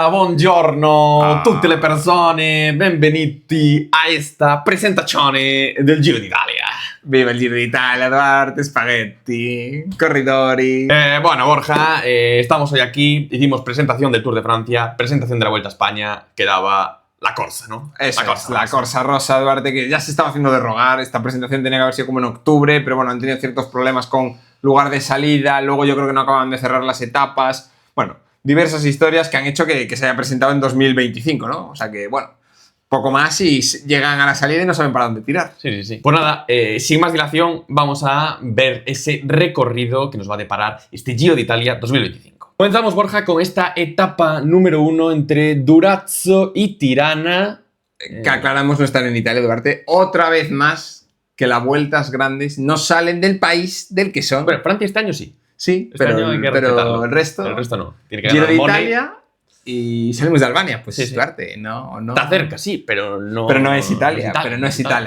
buongiorno tutte le persone, benvenuti a esta presentazione del Giro d'Italia. Viva el Giro d'Italia, Duarte, spaghetti, corridori. Bueno, Borja, estamos hoy aquí, hicimos presentación del Tour de Francia, presentación de la Vuelta a España, quedaba la Corsa, ¿no? Eso la Corsa Rosa, Duarte, que ya se estaba haciendo de rogar. Esta presentación tenía que haber sido como en octubre, pero bueno, han tenido ciertos problemas con lugar de salida, luego yo creo que no acaban de cerrar las etapas. Bueno, diversas historias que han hecho que se haya presentado en 2025, ¿no? O sea que, bueno, poco más y llegan a la salida y no saben para dónde tirar. Sí. Pues nada, sin más dilación, vamos a ver ese recorrido que nos va a deparar este Giro d'Italia 2025. Comenzamos, Borja, con esta etapa número 1 entre Durazzo y Tirana. Que aclaramos, no están en Italia, Duarte. Otra vez más que las vueltas grandes no salen del país del que son. Bueno, Francia este año sí. Sí, este pero el resto no. Tiene que Giro ganar d'Italia y salimos de Albania, pues sí. Duarte, no. Está cerca, sí, pero no. Pero no es Italia,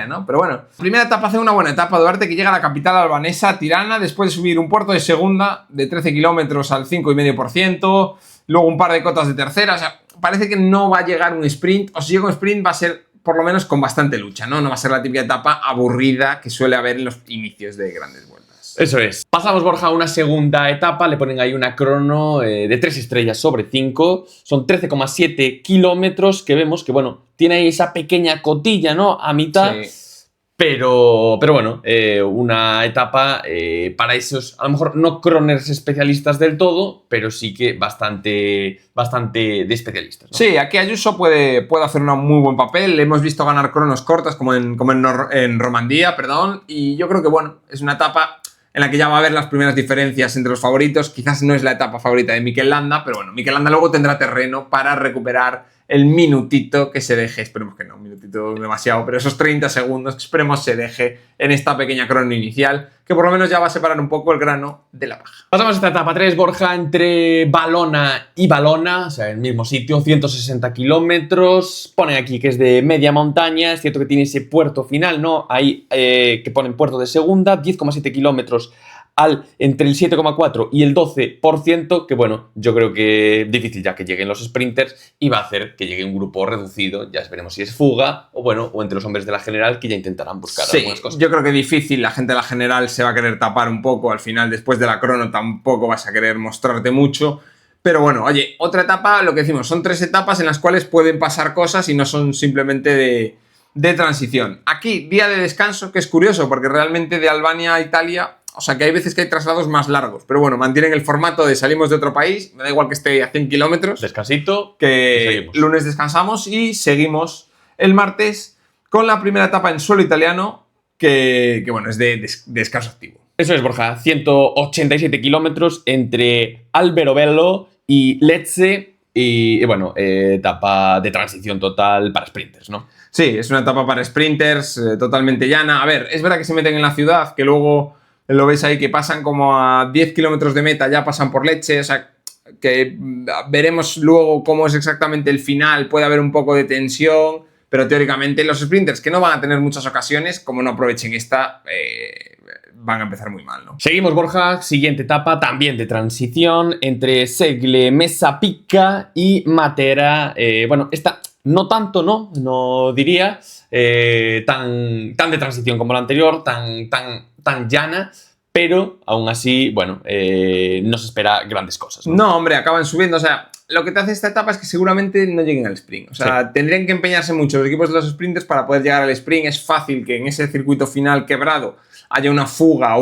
¿no? Pero bueno, primera etapa hace una buena etapa, Duarte, que llega a la capital albanesa, Tirana, después de subir un puerto de segunda de 13 kilómetros al 5,5%, luego un par de cotas de tercera, o sea, parece que no va a llegar un sprint, o si llega un sprint va a ser por lo menos con bastante lucha, ¿no? No va a ser la típica etapa aburrida que suele haber en los inicios de grandes vueltas. Eso es. Pasamos, Borja, a una segunda etapa. Le ponen ahí una crono de 3 estrellas sobre 5. Son 13,7 kilómetros que vemos que, bueno, tiene ahí esa pequeña cotilla, ¿no? A mitad. Sí. Pero bueno, una etapa para esos, a lo mejor no croners especialistas del todo, pero sí que bastante de especialistas, ¿no? Sí, aquí Ayuso puede hacer un muy buen papel. Le hemos visto ganar cronos cortas como en Romandía, perdón. Y yo creo que, bueno, es una etapa en la que ya va a haber las primeras diferencias entre los favoritos. Quizás no es la etapa favorita de Mikel Landa, pero bueno, Mikel Landa luego tendrá terreno para recuperar el minutito que se deje, esperemos que no, un minutito demasiado, pero esos 30 segundos que esperemos se deje en esta pequeña crono inicial, que por lo menos ya va a separar un poco el grano de la paja. Pasamos a esta etapa 3, Borja, entre Valona y Valona, o sea, el mismo sitio, 160 kilómetros, pone aquí que es de media montaña, es cierto que tiene ese puerto final, ¿no? Ahí que ponen puerto de segunda, 10,7 kilómetros entre el 7,4 y el 12%, que bueno, yo creo que difícil ya que lleguen los sprinters y va a hacer que llegue un grupo reducido, ya veremos si es fuga o bueno, o entre los hombres de la general que ya intentarán buscar algunas cosas. Yo creo que difícil, la gente de la general se va a querer tapar un poco, al final después de la crono tampoco vas a querer mostrarte mucho, pero bueno, oye, otra etapa, lo que decimos, son 3 etapas en las cuales pueden pasar cosas y no son simplemente de transición. Aquí, día de descanso, que es curioso porque realmente de Albania a Italia, o sea que hay veces que hay traslados más largos, pero bueno, mantienen el formato de salimos de otro país, me da igual que esté a 100 kilómetros. Descansito. Que lunes descansamos y seguimos el martes con la primera etapa en suelo italiano, que bueno, es de descanso activo. Eso es, Borja, 187 kilómetros entre Alberobello y Lecce y bueno, etapa de transición total para sprinters, ¿no? Sí, es una etapa para sprinters totalmente llana. A ver, es verdad que se meten en la ciudad, que luego lo ves ahí que pasan como a 10 kilómetros de meta, ya pasan por Lecce, o sea, que veremos luego cómo es exactamente el final, puede haber un poco de tensión, pero teóricamente los sprinters que no van a tener muchas ocasiones, como no aprovechen esta, van a empezar muy mal, ¿no? Seguimos, Borja, siguiente etapa, también de transición, entre Segle, Mesa Picca y Matera. Bueno, esta no tanto, no diría, tan de transición como la anterior, tan llana, pero aún así, bueno, no se espera grandes cosas, ¿no? No, hombre, acaban subiendo, o sea, lo que te hace esta etapa es que seguramente no lleguen al sprint, o sea, tendrían que empeñarse mucho los equipos de los sprinters para poder llegar al sprint. Es fácil que en ese circuito final quebrado haya una fuga,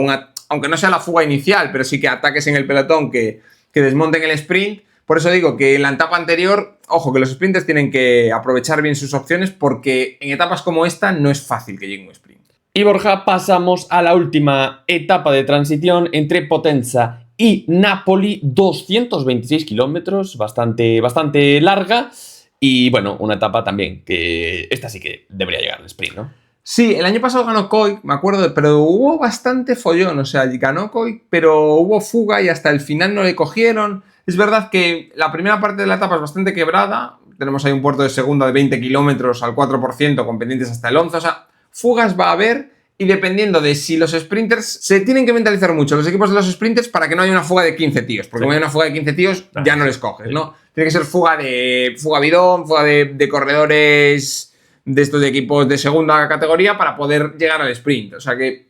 aunque no sea la fuga inicial, pero sí que ataques en el pelotón que desmonten el sprint. Por eso digo que en la etapa anterior, ojo, que los sprinters tienen que aprovechar bien sus opciones porque en etapas como esta no es fácil que llegue un sprint. Y, Borja, pasamos a la última etapa de transición entre Potenza y Napoli, 226 kilómetros, bastante larga. Y, bueno, una etapa también que esta sí que debería llegar al sprint, ¿no? Sí, el año pasado ganó Koik, me acuerdo, pero hubo bastante follón, o sea, ganó Koik, pero hubo fuga y hasta el final no le cogieron. Es verdad que la primera parte de la etapa es bastante quebrada, tenemos ahí un puerto de segunda de 20 kilómetros al 4% con pendientes hasta el 11, o sea, fugas va a haber y dependiendo de si los sprinters se tienen que mentalizar mucho los equipos de los sprinters para que no haya una fuga de 15 tíos, porque como hay una fuga de 15 tíos ya no les coges, ¿no? Tiene que ser fuga bidón, fuga de corredores de estos de equipos de segunda categoría para poder llegar al sprint. O sea que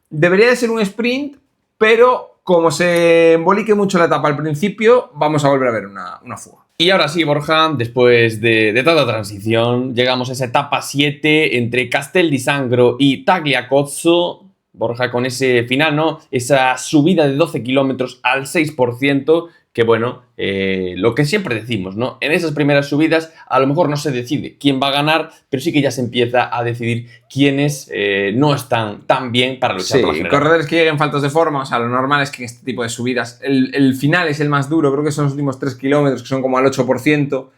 debería de ser un sprint, pero como se embolique mucho la etapa al principio, vamos a volver a ver una fuga. Y ahora sí, Borja, después de toda transición, llegamos a esa etapa 7 entre Castel di Sangro y Tagliacozzo. Borja, con ese final, ¿no? Esa subida de 12 kilómetros al 6%, que bueno, lo que siempre decimos, ¿no? En esas primeras subidas a lo mejor no se decide quién va a ganar, pero sí que ya se empieza a decidir quiénes no están tan bien para luchar por la general. Corredores que lleguen faltos de forma, o sea, lo normal es que en este tipo de subidas el final es el más duro, creo que son los últimos 3 kilómetros, que son como al 8%,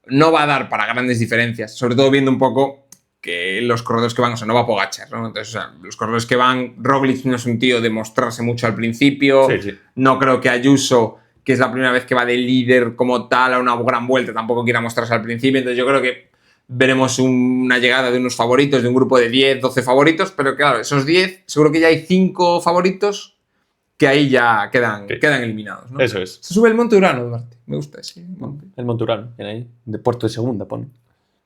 no va a dar para grandes diferencias, sobre todo viendo un poco que los corredores que van, o sea, no va Pogačar, ¿no? Entonces, o sea, los corredores que van, Roglic no es un tío de mostrarse mucho al principio, no creo que Ayuso, que es la primera vez que va de líder como tal a una gran vuelta, tampoco quiera mostrarse al principio, entonces yo creo que veremos una llegada de unos favoritos, de un grupo de 10, 12 favoritos, pero claro, esos 10, seguro que ya hay 5 favoritos que ahí ya quedan eliminados, ¿no? Eso es. Se sube el Monte Urano, Duarte, me gusta ese monte. El Monte Urano, ahí, de Puerto de Segunda, pone.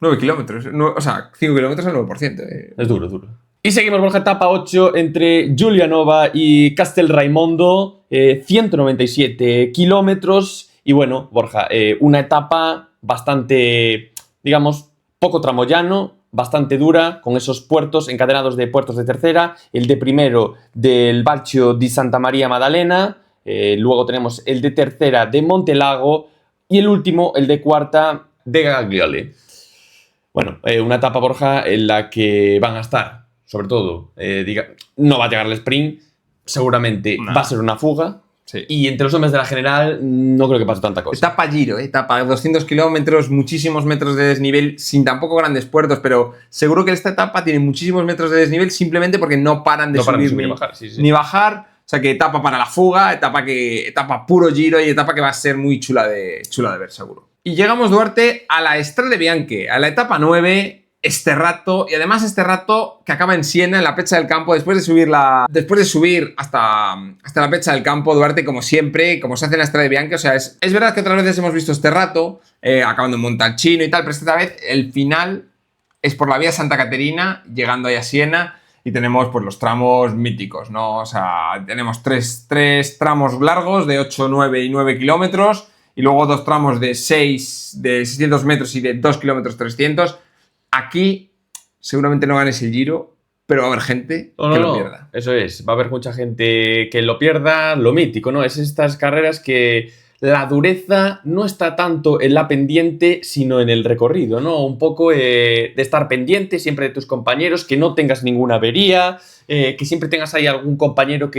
9 kilómetros, o sea, 5 kilómetros al 9%. Es duro, duro. Y seguimos, Borja, etapa 8 entre Giulianova y Castelraimondo, 197 kilómetros. Y bueno, Borja, una etapa bastante, digamos, poco tramoyano, bastante dura, con esos puertos encadenados de puertos de tercera. El de primero del Balcio di Santa Maria Maddalena, luego tenemos el de tercera de Montelago y el último, el de cuarta, de Gaglioli. Bueno, una etapa, Borja, en la que van a estar, sobre todo, no va a llegar el sprint, seguramente va a ser una fuga. Sí. Y entre los hombres de la general no creo que pase tanta cosa. Etapa Giro, etapa 200 kilómetros, muchísimos metros de desnivel, sin tampoco grandes puertos, pero seguro que esta etapa tiene muchísimos metros de desnivel simplemente porque no paran de subir ni bajar. Ni bajar. O sea que etapa para la fuga, etapa puro Giro y etapa que va a ser muy chula de ver, seguro. Y llegamos, Duarte, a la Strade Bianche, a la etapa 9, Sterrato, y además Sterrato que acaba en Siena, en la Pecha del Campo, después de subir hasta la Pecha del Campo, Duarte, como siempre, como se hace en la Strade Bianche, o sea, es verdad que otras veces hemos visto Sterrato, acabando en Montalcino y tal, pero esta vez el final es por la vía Santa Caterina, llegando ahí a Siena, y tenemos pues los tramos míticos, ¿no? O sea, tenemos tres tramos largos de 8, 9 y 9 kilómetros, y luego 2 tramos de 600 metros y de 2 kilómetros 300. Aquí seguramente no ganes el Giro, pero va a haber gente que lo pierda. Eso es, va a haber mucha gente que lo pierda, lo mítico, ¿no? Es estas carreras que la dureza no está tanto en la pendiente, sino en el recorrido, ¿no? Un poco de estar pendiente siempre de tus compañeros, que no tengas ninguna avería, que siempre tengas ahí algún compañero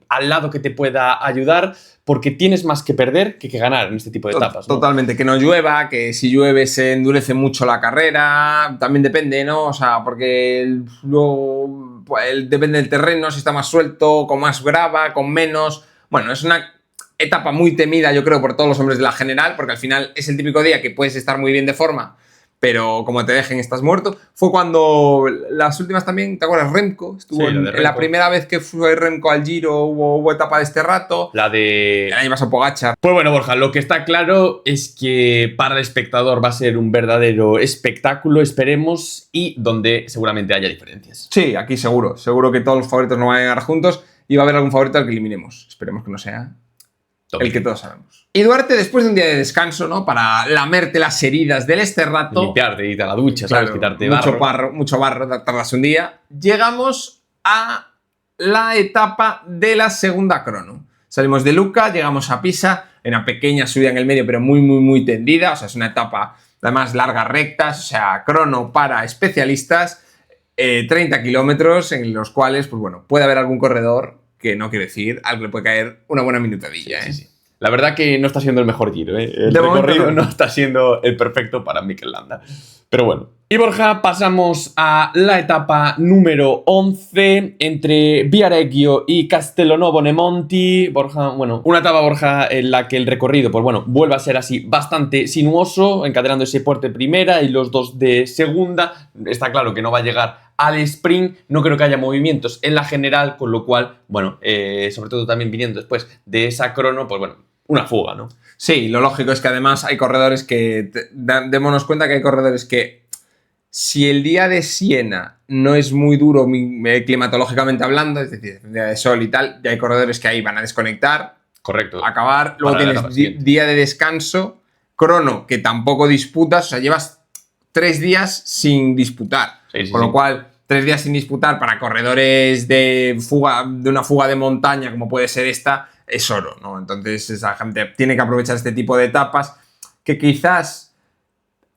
al lado que te pueda ayudar, porque tienes más que perder que ganar en este tipo de etapas, ¿no? Totalmente, que no llueva, que si llueve se endurece mucho la carrera, también depende, ¿no? O sea, porque luego depende del terreno, si está más suelto, con más grava, con menos. Bueno, es una etapa muy temida, yo creo, por todos los hombres de la general, porque al final es el típico día que puedes estar muy bien de forma, pero como te dejen estás muerto. Fue cuando las últimas también, ¿te acuerdas? Remco estuvo en la primera vez que fue Remco al Giro, hubo etapa de Sterrato. El año pasado Pogačar. Pues bueno, Borja, lo que está claro es que para el espectador va a ser un verdadero espectáculo, esperemos, y donde seguramente haya diferencias. Sí, aquí seguro que todos los favoritos no van a llegar juntos y va a haber algún favorito al que eliminemos. Esperemos que no sea el que todos sabemos. Y Duarte, después de un día de descanso, ¿no? Para lamerte las heridas del Sterrato. Limpiarte, irte a la ducha, ¿sabes? Claro, quitarte mucho barro, tardas un día. Llegamos a la etapa de la segunda crono. Salimos de Lucca, llegamos a Pisa, en una pequeña subida en el medio, pero muy, muy, muy tendida. O sea, es una etapa, además, largas rectas, o sea, crono para especialistas. 30 kilómetros en los cuales, pues bueno, puede haber algún corredor que no quiere decir, al que le puede caer una buena minutadilla. Sí. La verdad que no está siendo el mejor Giro, ¿eh? El recorrido no está siendo el perfecto para Mikel Landa. Pero bueno. Y Borja, pasamos a la etapa número 11 entre Viareggio y Castelnuovo Monti. Borja, bueno, una etapa, Borja, en la que el recorrido, pues bueno, vuelve a ser así bastante sinuoso, encadenando ese puerto de primera y los dos de segunda. Está claro que no va a llegar al sprint, no creo que haya movimientos en la general, con lo cual, bueno, sobre todo también viniendo después de esa crono, pues bueno, una fuga, ¿no? Sí, lo lógico es que además hay corredores que, démonos cuenta que hay corredores que, si el día de Siena no es muy duro climatológicamente hablando, es decir, el día de sol y tal, ya hay corredores que ahí van a desconectar, correcto, acabar, luego tienes día de descanso, crono que tampoco disputas, o sea, llevas 3 días sin disputar, con lo cual 3 días sin disputar para corredores de una fuga de montaña como puede ser esta, es oro, ¿no? Entonces esa gente tiene que aprovechar este tipo de etapas que quizás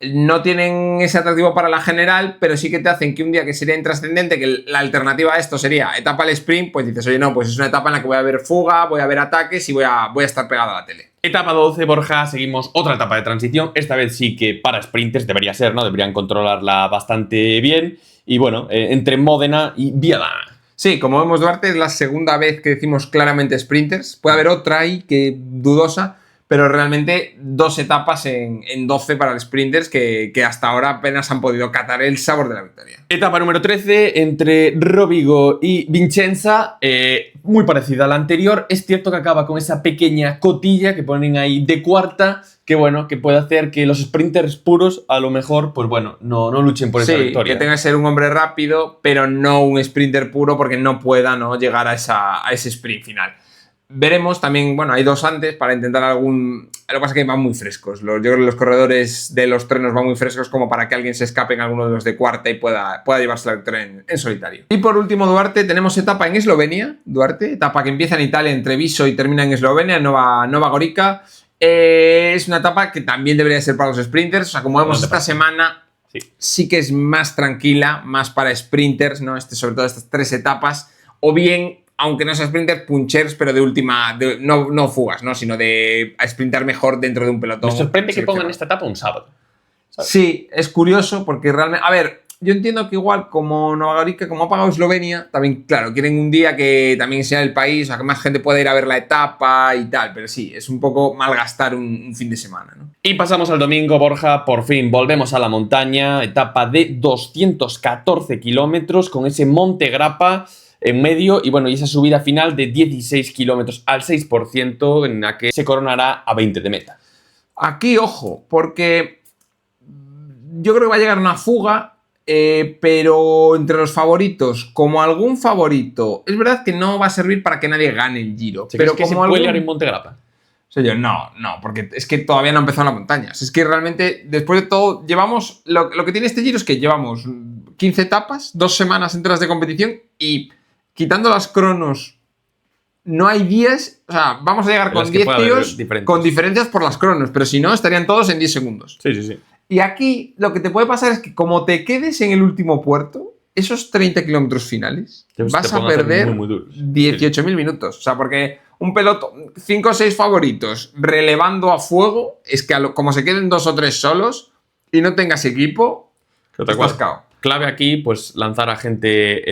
no tienen ese atractivo para la general, pero sí que te hacen que un día que sería intrascendente, que la alternativa a esto sería etapa al sprint, pues dices, oye, no, pues es una etapa en la que voy a ver fuga, voy a ver ataques y voy a estar pegado a la tele. Etapa 12, Borja, seguimos otra etapa de transición. Esta vez sí que para sprinters debería ser, ¿no? Deberían controlarla bastante bien. Y bueno, entre Módena y Viadana. Sí, como vemos, Duarte, es la segunda vez que decimos claramente sprinters. Puede haber otra ahí que dudosa, pero realmente 2 etapas en 12 para los sprinters que hasta ahora apenas han podido catar el sabor de la victoria. Etapa número 13 entre Rovigo y Vicenza, muy parecida a la anterior. Es cierto que acaba con esa pequeña cotilla que ponen ahí de cuarta, que bueno, que puede hacer que los sprinters puros a lo mejor, pues bueno, no luchen por esa victoria. Que tenga que ser un hombre rápido, pero no un sprinter puro porque no pueda llegar a ese sprint final. Veremos también, bueno, hay 2 antes para intentar algún... Lo que pasa es que van muy frescos. Yo creo que los corredores de los trenos van muy frescos como para que alguien se escape en alguno de los de cuarta y pueda llevarse la victoria en solitario. Y por último, Duarte, tenemos etapa en Eslovenia. Duarte, etapa que empieza en Italia entre Viso y termina en Eslovenia, Nova Gorica. Es una etapa que también debería ser para los sprinters. O sea, como vemos esta semana, sí que es más tranquila, más para sprinters, ¿no? Sobre todo estas 3 etapas. O bien, aunque no sea sprinter, punchers, pero de última, no fugas, ¿no? Sino de a sprintar mejor dentro de un pelotón. Me sorprende que pongan esta etapa un sábado, ¿sabes? Sí, es curioso porque realmente... A ver, yo entiendo que igual como Nova Gorica, como ha pagado Eslovenia, también, claro, quieren un día que también sea el país, o sea, que más gente pueda ir a ver la etapa y tal, pero sí, es un poco malgastar un fin de semana, ¿no? Y pasamos al domingo, Borja, por fin volvemos a la montaña, etapa de 214 kilómetros con ese Monte Grappa en medio y bueno, y esa subida final de 16 kilómetros al 6% en la que se coronará a 20 de meta. Aquí, ojo, porque yo creo que va a llegar una fuga, pero entre los favoritos, como algún favorito, es verdad que no va a servir para que nadie gane el Giro. Pero como se puede liar en Monte Grappa. O sea, no, porque es que todavía no ha empezado la montaña. Es que realmente, después de todo, llevamos... Lo que tiene este Giro es que llevamos 15 etapas, 2 semanas enteras de competición y... Quitando las cronos, no hay 10, o sea, vamos a llegar con 10 tíos con diferencias por las cronos, pero si no, estarían todos en 10 segundos. Sí. Y aquí lo que te puede pasar es que como te quedes en el último puerto, esos 30 kilómetros finales, vas a perder 18.000 minutos. O sea, porque un pelotón, 5 o 6 favoritos relevando a fuego, es que como se queden 2 o 3 solos y no tengas equipo, estás cao. Clave aquí, pues lanzar a gente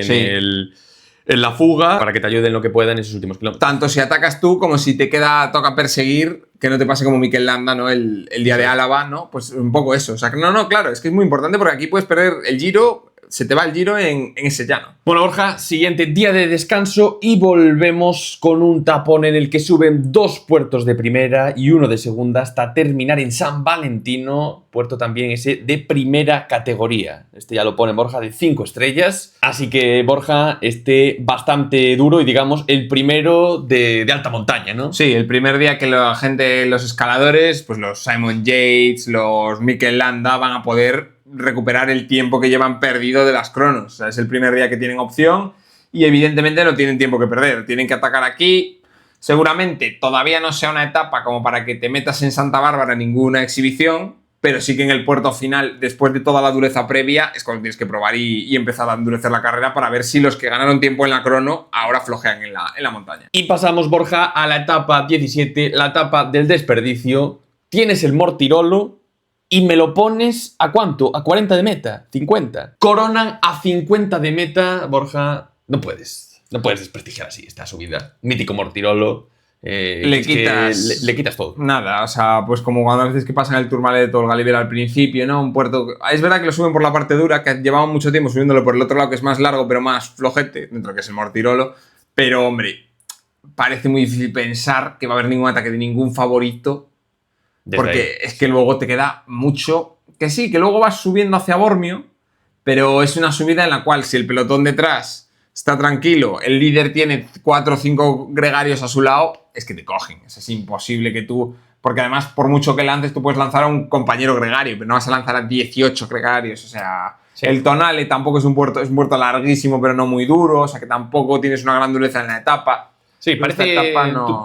en la fuga para que te ayuden lo que pueda en esos últimos kilómetros. Tanto si atacas tú como si te toca perseguir, que no te pase como Mikel Landa, ¿no? El día de Álava, ¿no? Pues un poco eso. O sea, que claro, es que es muy importante porque aquí puedes perder el Giro, se te va el Giro en ese llano. Bueno, Borja, siguiente día de descanso y volvemos con un tapón en el que suben 2 puertos de primera y 1 de segunda hasta terminar en San Valentino, puerto también ese de primera categoría. Este ya lo pone Borja de 5 estrellas, así que Borja, bastante duro y digamos el primero de alta montaña, ¿no? Sí, el primer día que la gente, los escaladores, pues los Simon Yates, los Mikel Landa van a poder recuperar el tiempo que llevan perdido de las cronos. O sea, es el primer día que tienen opción y evidentemente no tienen tiempo que perder. Tienen que atacar aquí. Seguramente todavía no sea una etapa como para que te metas en Santa Bárbara en ninguna exhibición, pero sí que en el puerto final, después de toda la dureza previa, es cuando tienes que probar y empezar a endurecer la carrera para ver si los que ganaron tiempo en la crono ahora flojean en la montaña. Y pasamos, Borja, a la etapa 17, la etapa del desperdicio. Tienes el Mortirolo y me lo pones ¿a cuánto? ¿A 40 de meta? ¿50? Coronan a 50 de meta, Borja. No puedes desprestigiar así esta subida. Mítico Mortirolo. Le quitas todo. Nada, o sea, pues como cuando a veces que pasa en el Tourmalet o el Galibier al principio, ¿no? Un puerto... Es verdad que lo suben por la parte dura, que llevamos mucho tiempo subiéndolo por el otro lado, que es más largo, pero más flojete, dentro que es el Mortirolo. Pero, hombre, parece muy difícil pensar que va a haber ningún ataque de ningún favorito, porque es que luego te queda mucho... Que sí, que luego vas subiendo hacia Bormio, pero es una subida en la cual si el pelotón detrás está tranquilo, el líder tiene 4 o 5 gregarios a su lado, es que te cogen. Es imposible que tú... Porque además, por mucho que lances, tú puedes lanzar a un compañero gregario, pero no vas a lanzar a 18 gregarios. O sea, sí. El Tonale tampoco es un puerto larguísimo, pero no muy duro. O sea, que tampoco tienes una gran dureza en la etapa. Sí, parece...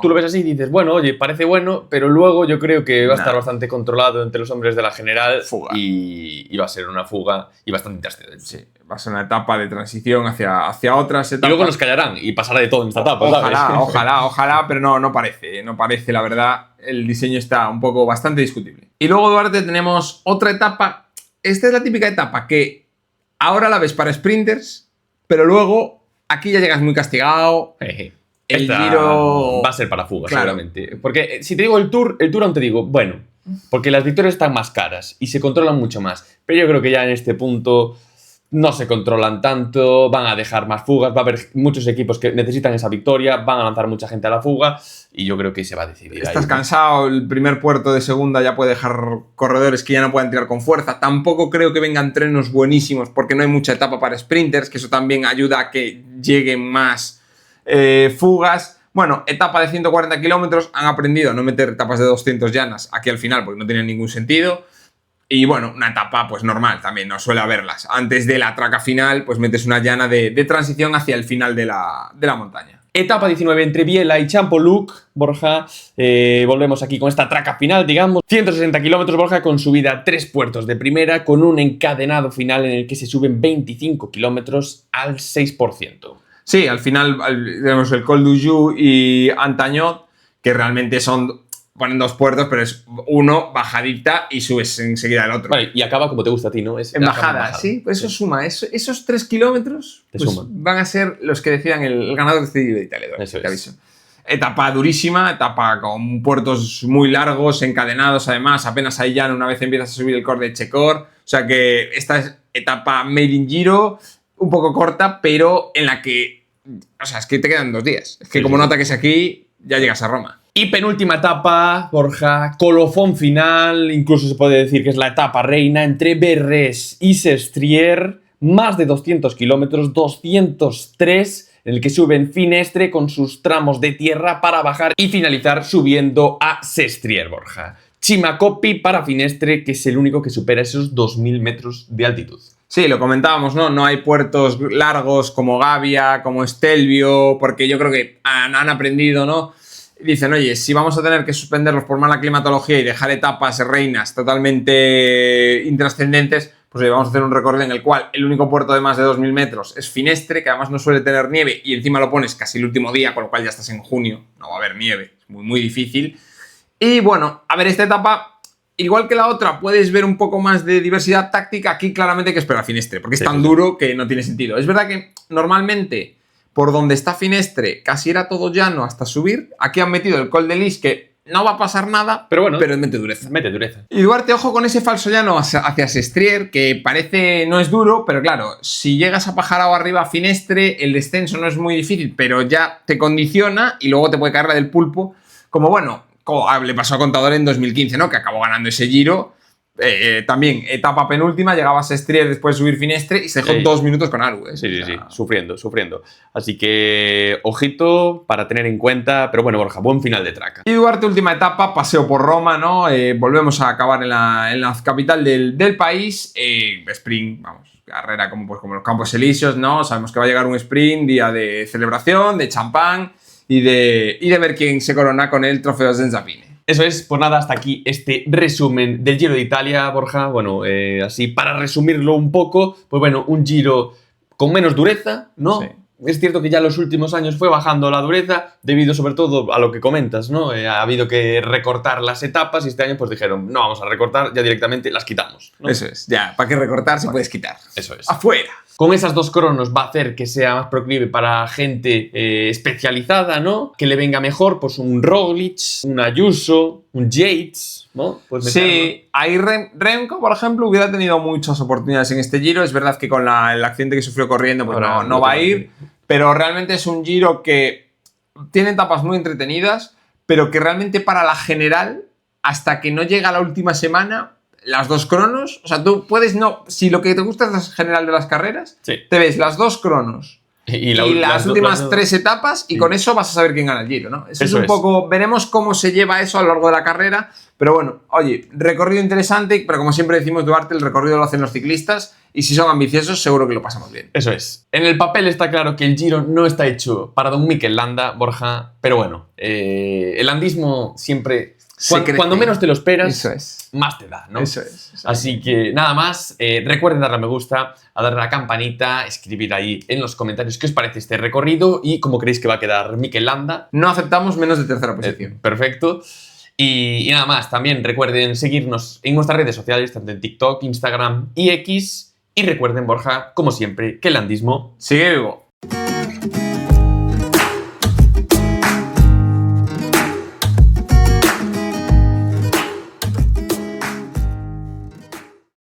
Tú lo ves así y dices, bueno, oye, parece bueno, pero luego yo creo que va a estar bastante controlado entre los hombres de la general y va a ser una fuga y bastante intrascendente. Sí, va a ser una etapa de transición hacia otras etapas. Y luego nos callarán y pasará de todo en esta etapa, Ojalá, pero no parece, la verdad. El diseño está un poco bastante discutible. Y luego, Duarte, tenemos otra etapa. Esta es la típica etapa que ahora la ves para sprinters, pero luego aquí ya llegas muy castigado. El Giro va a ser para fuga, claro. Seguramente. Porque si te digo el Tour aún te digo, bueno, porque las victorias están más caras y se controlan mucho más. Pero yo creo que ya en este punto no se controlan tanto, van a dejar más fugas, va a haber muchos equipos que necesitan esa victoria, van a lanzar mucha gente a la fuga y yo creo que se va a decidir. Estás cansado, el primer puerto de segunda ya puede dejar corredores que ya no puedan tirar con fuerza. Tampoco creo que vengan trenos buenísimos porque no hay mucha etapa para sprinters, que eso también ayuda a que lleguen más fugas. Bueno, etapa de 140 kilómetros, han aprendido a no meter etapas de 200 llanas aquí al final porque no tienen ningún sentido. Y bueno, una etapa pues normal también, no suele haberlas. Antes de la traca final, pues metes una llana de transición hacia el final de la montaña. Etapa 19 entre Biella y Champoluc, Borja. Volvemos aquí con esta traca final, digamos. 160 kilómetros, Borja, con subida a 3 puertos de primera, con un encadenado final en el que se suben 25 kilómetros al 6%. Sí, al final tenemos el Col d'Ujou y Antañot, que realmente ponen 2 puertos, pero es uno, bajadita, y subes enseguida el otro. Vale, y acaba como te gusta a ti, ¿no? En bajada, sí, pues eso suma. Esos 3 kilómetros pues van a ser los que decidan el ganador de este Giro de Italia. Eso te aviso. Etapa durísima, etapa con puertos muy largos, encadenados además, apenas hay llano una vez empiezas a subir el Col de Checor. O sea que esta es etapa made in Giro, un poco corta, pero en la que... O sea, es que te quedan 2 días. Es que como no ataques aquí, ya llegas a Roma. Y penúltima etapa, Borja, colofón final, incluso se puede decir que es la etapa reina entre Berres y Sestriere, más de 200 kilómetros, 203, en el que suben Finestre con sus tramos de tierra para bajar y finalizar subiendo a Sestriere, Borja. Chimacopi para Finestre, que es el único que supera esos 2000 metros de altitud. Sí, lo comentábamos, ¿no? No hay puertos largos como Gavia, como Stelvio, porque yo creo que han aprendido, ¿no? Dicen, oye, si vamos a tener que suspenderlos por mala climatología y dejar etapas reinas totalmente intrascendentes, pues vamos a hacer un recorrido en el cual el único puerto de más de 2000 metros es Finestre, que además no suele tener nieve y encima lo pones casi el último día, con lo cual ya estás en junio, no va a haber nieve, es muy, muy difícil. Y bueno, a ver, esta etapa... Igual que la otra, puedes ver un poco más de diversidad táctica. Aquí claramente hay que esperar a Finestre, porque es tan duro que no tiene sentido. Es verdad que normalmente, por donde está Finestre, casi era todo llano hasta subir. Aquí han metido el Col de Lis, que no va a pasar nada, pero bueno, mete dureza. Mete dureza. Y Duarte, ojo con ese falso llano hacia Sestriere, que parece no es duro, pero claro, si llegas a Pajarao arriba a Finestre, el descenso no es muy difícil, pero ya te condiciona y luego te puede caer la del pulpo. Como bueno... le pasó a Contador en 2015, ¿no? Que acabó ganando ese Giro. También, etapa penúltima, llegaba a Sestriere después de subir Finestre y se dejó 2 minutos con Aru. Sí, sufriendo. Así que, ojito para tener en cuenta. Pero bueno, Borja, buen final de traca. Y Duarte, última etapa, paseo por Roma, ¿no? Volvemos a acabar en la capital del país. Sprint, vamos, carrera como los Campos Elíseos, ¿no? Sabemos que va a llegar un sprint, día de celebración, de champán. Y de ver quién se corona con el Trofeo Zenzapine. Eso es, pues nada, hasta aquí este resumen del Giro de Italia, Borja. Bueno, así para resumirlo un poco, pues bueno, un Giro con menos dureza, ¿no? Sí. es cierto que ya en los últimos años fue bajando la dureza, debido sobre todo a lo que comentas, ¿no? Ha habido que recortar las etapas y este año pues dijeron, no vamos a recortar, ya directamente las quitamos, ¿no? Eso es, ya, ¿para qué recortar si puedes quitar? Eso es. ¡Afuera! Con esas 2 cronos va a hacer que sea más proclive para gente especializada, ¿no? Que le venga mejor, pues un Roglic, un Ayuso, un Yates, ¿no? Pues sí, ahí Remco, por ejemplo, hubiera tenido muchas oportunidades en este Giro. Es verdad que con el accidente que sufrió corriendo, pues ahora no va a ir. Pero realmente es un Giro que tiene etapas muy entretenidas, pero que realmente para la general, hasta que no llega la última semana, las 2 cronos, o sea, tú puedes no... Si lo que te gusta es la general de las carreras, sí, te ves las 2 cronos y las últimas 3 etapas y con eso vas a saber quién gana el Giro, ¿no? Eso es un poco... Veremos cómo se lleva eso a lo largo de la carrera, pero bueno, oye, recorrido interesante, pero como siempre decimos, Duarte, el recorrido lo hacen los ciclistas y si son ambiciosos seguro que lo pasamos bien. Eso es. En el papel está claro que el Giro no está hecho para don Mikel Landa, Borja, pero bueno, el landismo siempre... Cuando menos te lo esperas, eso es, más te da, ¿no? Eso es. Así que nada más, recuerden darle a me gusta, a darle a la campanita, escribir ahí en los comentarios qué os parece este recorrido y cómo creéis que va a quedar Mikel Landa. No aceptamos menos de tercera posición. Perfecto. Y nada más, también recuerden seguirnos en nuestras redes sociales, tanto en TikTok, Instagram y X. Y recuerden, Borja, como siempre, que el landismo sigue vivo.